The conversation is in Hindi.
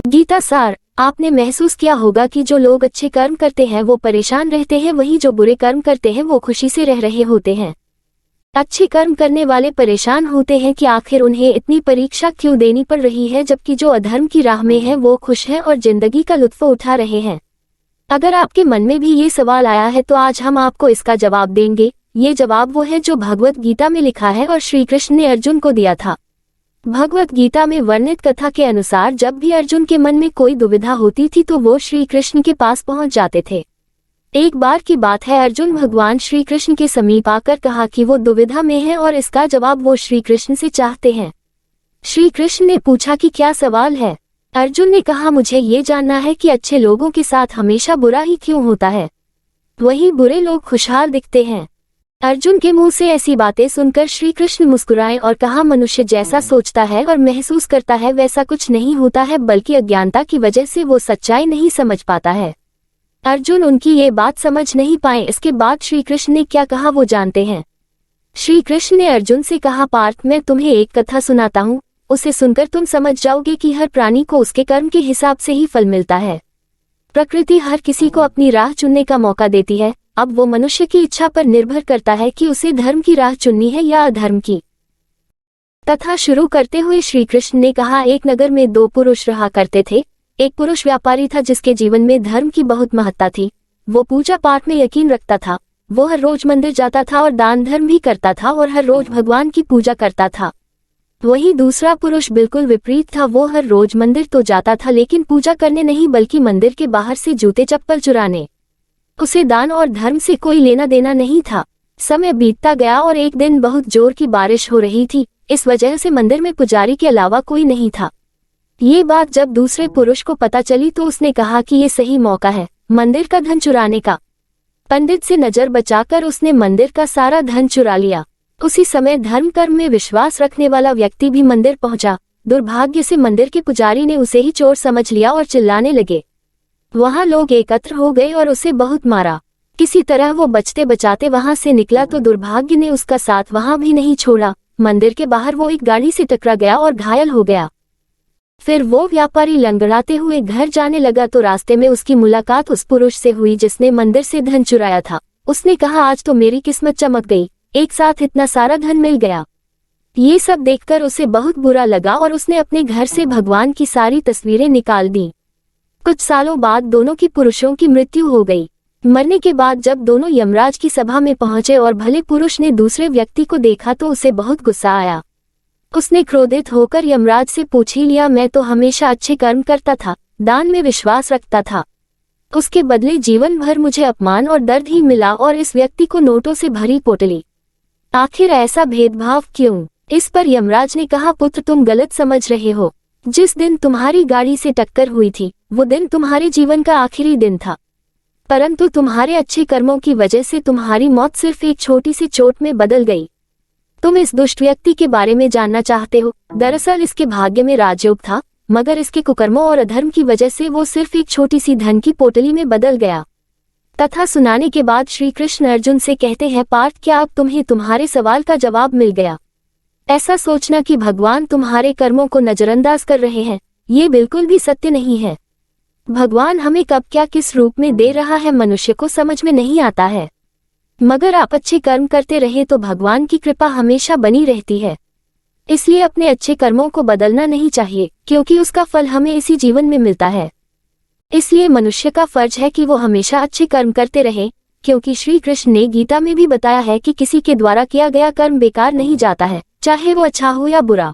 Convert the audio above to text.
गीता सार, आपने महसूस किया होगा कि जो लोग अच्छे कर्म करते हैं वो परेशान रहते हैं, वहीं जो बुरे कर्म करते हैं वो खुशी से रह रहे होते हैं। अच्छे कर्म करने वाले परेशान होते हैं कि आखिर उन्हें इतनी परीक्षा क्यों देनी पड़ रही है, जबकि जो अधर्म की राह में है वो खुश है और जिंदगी का लुत्फ उठा रहे हैं। अगर आपके मन में भी ये सवाल आया है तो आज हम आपको इसका जवाब देंगे। ये जवाब वो है जो भगवत गीता में लिखा है और श्री कृष्ण ने अर्जुन को दिया था। भगवत गीता में वर्णित कथा के अनुसार जब भी अर्जुन के मन में कोई दुविधा होती थी तो वो श्री कृष्ण के पास पहुंच जाते थे। एक बार की बात है, अर्जुन भगवान श्री कृष्ण के समीप आकर कहा कि वो दुविधा में है और इसका जवाब वो श्री कृष्ण से चाहते हैं। श्री कृष्ण ने पूछा कि क्या सवाल है। अर्जुन ने कहा, मुझे ये जानना है कि अच्छे लोगों के साथ हमेशा बुरा ही क्यों होता है, वही बुरे लोग खुशहाल दिखते हैं। अर्जुन के मुंह से ऐसी बातें सुनकर श्री कृष्ण मुस्कुराए और कहा, मनुष्य जैसा सोचता है और महसूस करता है वैसा कुछ नहीं होता है, बल्कि अज्ञानता की वजह से वो सच्चाई नहीं समझ पाता है। अर्जुन उनकी ये बात समझ नहीं पाए। इसके बाद श्री कृष्ण ने क्या कहा वो जानते हैं। श्री कृष्ण ने अर्जुन से कहा, पार्थ, मैं तुम्हें एक कथा सुनाता हूँ, उसे सुनकर तुम समझ जाओगे कि हर प्राणी को उसके कर्म के हिसाब से ही फल मिलता है। प्रकृति हर किसी को अपनी राह चुनने का मौका देती है। अब वो मनुष्य की इच्छा पर निर्भर करता है कि उसे धर्म की राह चुननी है या अधर्म की। कथा शुरू करते हुए श्री कृष्ण ने कहा, एक नगर में दो पुरुष रहा करते थे। एक पुरुष व्यापारी था जिसके जीवन में धर्म की बहुत महत्ता थी। वो पूजा पाठ में यकीन रखता था। वो हर रोज मंदिर जाता था और दान धर्म भी करता था और हर रोज भगवान की पूजा करता था। वही दूसरा पुरुष बिल्कुल विपरीत था। वो हर रोज मंदिर तो जाता था लेकिन पूजा करने नहीं, बल्कि मंदिर के बाहर से जूते चप्पल चुराने। उसे दान और धर्म से कोई लेना देना नहीं था। समय बीतता गया और एक दिन बहुत जोर की बारिश हो रही थी। इस वजह से मंदिर में पुजारी के अलावा कोई नहीं था। ये बात जब दूसरे पुरुष को पता चली तो उसने कहा कि ये सही मौका है मंदिर का धन चुराने का। पंडित से नजर बचाकर उसने मंदिर का सारा धन चुरा लिया। उसी समय धर्म कर्म में विश्वास रखने वाला व्यक्ति भी मंदिर पहुंचा। दुर्भाग्य से मंदिर के पुजारी ने उसे ही चोर समझ लिया और चिल्लाने लगे। वहां लोग एकत्र हो गए और उसे बहुत मारा। किसी तरह वो बचते बचाते वहां से निकला तो दुर्भाग्य ने उसका साथ वहां भी नहीं छोड़ा। मंदिर के बाहर वो एक गाड़ी से टकरा गया और घायल हो गया। फिर वो व्यापारी लंगड़ाते हुए घर जाने लगा तो रास्ते में उसकी मुलाकात उस पुरुष से हुई जिसने मंदिर से धन चुराया था। उसने कहा, आज तो मेरी किस्मत चमक गई, एक साथ इतना सारा धन मिल गया। ये सब देखकर उसे बहुत बुरा लगा और उसने अपने घर से भगवान की सारी तस्वीरें निकाल दी। कुछ सालों बाद दोनों की पुरुषों की मृत्यु हो गई। मरने के बाद जब दोनों यमराज की सभा में पहुंचे और भले पुरुष ने दूसरे व्यक्ति को देखा तो उसे बहुत गुस्सा आया। उसने क्रोधित होकर यमराज से पूछ ही लिया, मैं तो हमेशा अच्छे कर्म करता था, दान में विश्वास रखता था, उसके बदले जीवन भर मुझे अपमान और दर्द ही मिला और इस व्यक्ति को नोटों से भरी पोटली। आखिर ऐसा भेदभाव क्यों? इस पर यमराज ने कहा, पुत्र, तुम गलत समझ रहे हो। जिस दिन तुम्हारी गाड़ी से टक्कर हुई थी वो दिन तुम्हारे जीवन का आखिरी दिन था, परंतु तुम्हारे अच्छे कर्मों की वजह से तुम्हारी मौत सिर्फ एक छोटी सी चोट में बदल गई। तुम इस दुष्ट व्यक्ति के बारे में जानना चाहते हो। दरअसल इसके भाग्य में राजयोग था, मगर इसके कुकर्मों और अधर्म की वजह से वो सिर्फ एक छोटी सी धन की पोटली में बदल गया। कथा सुनाने के बाद श्री कृष्ण अर्जुन से कहते हैं, पार्थ, क्या अब तुम्हें तुम्हारे सवाल का जवाब मिल गया? ऐसा सोचना कि भगवान तुम्हारे कर्मों को नजरअंदाज कर रहे हैं, ये बिल्कुल भी सत्य नहीं है। भगवान हमें कब क्या किस रूप में दे रहा है मनुष्य को समझ में नहीं आता है, मगर आप अच्छे कर्म करते रहे तो भगवान की कृपा हमेशा बनी रहती है। इसलिए अपने अच्छे कर्मों को बदलना नहीं चाहिए, क्योंकि उसका फल हमें इसी जीवन में मिलता है। इसलिए मनुष्य का फर्ज है कि वो हमेशा अच्छे कर्म करते रहे, क्योंकि श्री कृष्ण ने गीता में भी बताया है कि किसी के द्वारा किया गया कर्म बेकार नहीं जाता है, चाहे वो अच्छा हो या बुरा।